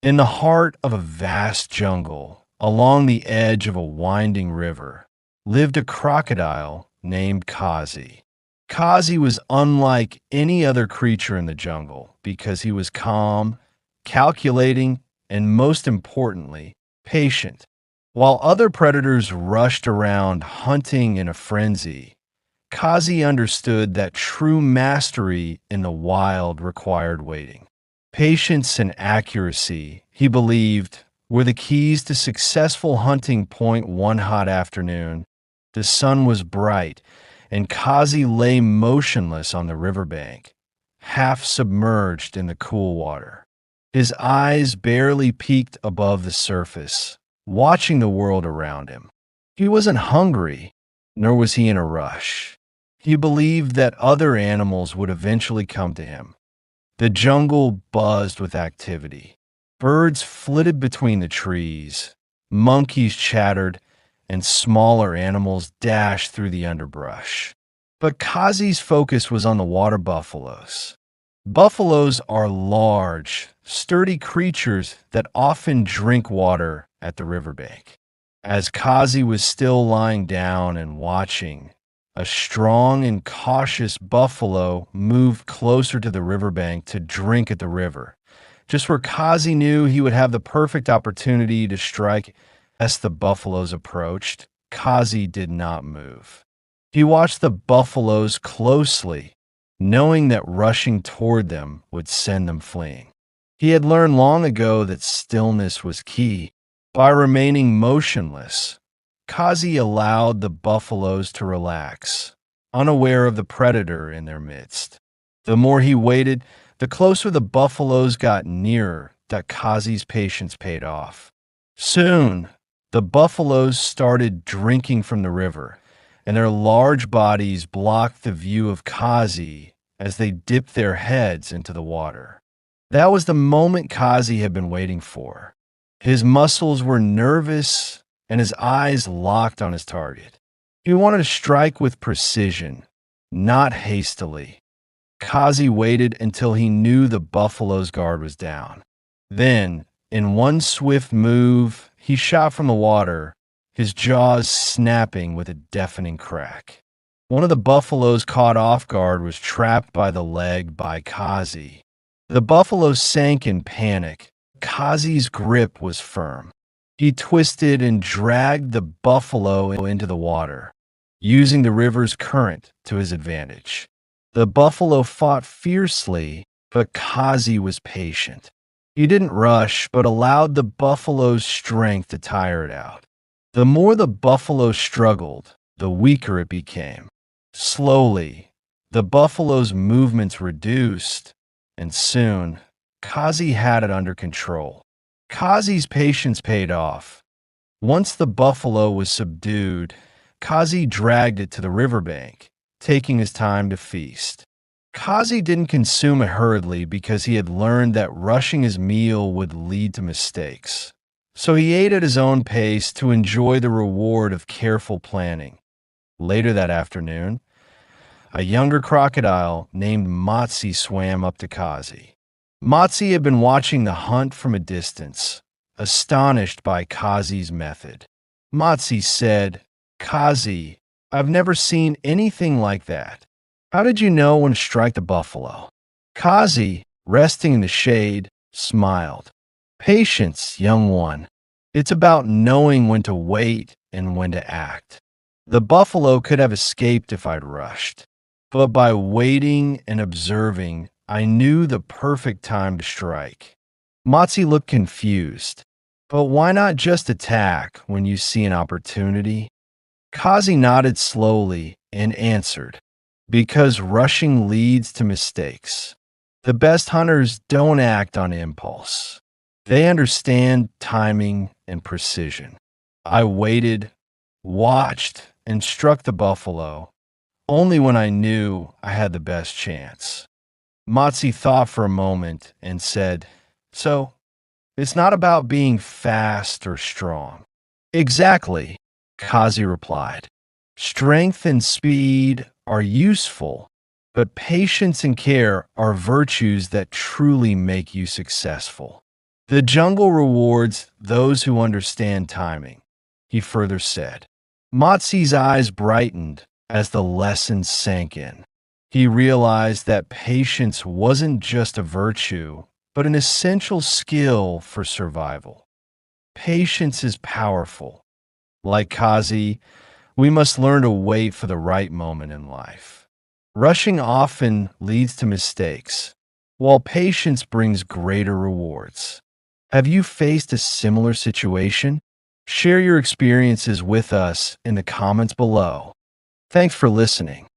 In the heart of a vast jungle, along the edge of a winding river, lived a crocodile named Kazi. Kazi was unlike any other creature in the jungle because he was calm, calculating, and most importantly, patient. While other predators rushed around hunting in a frenzy, Kazi understood that true mastery in the wild required waiting. Patience and accuracy, he believed, were the keys to successful hunting. One hot afternoon, the sun was bright, and Kazi lay motionless on the riverbank, half submerged in the cool water. His eyes barely peeked above the surface, watching the world around him. He wasn't hungry, nor was he in a rush. He believed that other animals would eventually come to him. The jungle buzzed with activity. Birds flitted between the trees, monkeys chattered, and smaller animals dashed through the underbrush. But Kazi's focus was on the water buffaloes. Buffaloes are large, sturdy creatures that often drink water at the riverbank. As Kazi was still lying down and watching, a strong and cautious buffalo moved closer to the riverbank to drink at the river, just where Kazi knew he would have the perfect opportunity to strike. As the buffaloes approached, Kazi did not move. He watched the buffaloes closely, knowing that rushing toward them would send them fleeing. He had learned long ago that stillness was key. By remaining motionless, Kazi allowed the buffaloes to relax, unaware of the predator in their midst. The more he waited, the closer the buffaloes got nearer. That Kazi's patience paid off. Soon, the buffaloes started drinking from the river, and their large bodies blocked the view of Kazi as they dipped their heads into the water. That was the moment Kazi had been waiting for. His muscles were nervous, and his eyes locked on his target. He wanted to strike with precision, not hastily. Kazi waited until he knew the buffalo's guard was down. Then, in one swift move, he shot from the water, his jaws snapping with a deafening crack. One of the buffaloes caught off guard was trapped by the leg by Kazi. The buffalo sank in panic. Kazi's grip was firm. He twisted and dragged the buffalo into the water, using the river's current to his advantage. The buffalo fought fiercely, but Kazi was patient. He didn't rush, but allowed the buffalo's strength to tire it out. The more the buffalo struggled, the weaker it became. Slowly, the buffalo's movements reduced, and soon, Kazi had it under control. Kazi's patience paid off. Once the buffalo was subdued, Kazi dragged it to the riverbank, taking his time to feast. Kazi didn't consume it hurriedly because he had learned that rushing his meal would lead to mistakes. So he ate at his own pace to enjoy the reward of careful planning. Later that afternoon, a younger crocodile named Matsi swam up to Kazi. Matsi had been watching the hunt from a distance, astonished by Kazi's method. Matsi said, "Kazi, I've never seen anything like that. How did you know when to strike the buffalo?" Kazi, resting in the shade, smiled. "Patience, young one. It's about knowing when to wait and when to act. The buffalo could have escaped if I'd rushed, but by waiting and observing, I knew the perfect time to strike." Matsi looked confused. "But why not just attack when you see an opportunity?" Kazi nodded slowly and answered, "Because rushing leads to mistakes. The best hunters don't act on impulse. They understand timing and precision. I waited, watched, and struck the buffalo only when I knew I had the best chance." Matsi thought for a moment and said, "So, it's not about being fast or strong." "Exactly," Kazi replied. "Strength and speed are useful, but patience and care are virtues that truly make you successful." The jungle rewards those who understand timing, he further said. Motsi's eyes brightened as the lesson sank in. He realized that patience wasn't just a virtue, but an essential skill for survival. Patience is powerful. Like Kazi, we must learn to wait for the right moment in life. Rushing often leads to mistakes, while patience brings greater rewards. Have you faced a similar situation? Share your experiences with us in the comments below. Thanks for listening.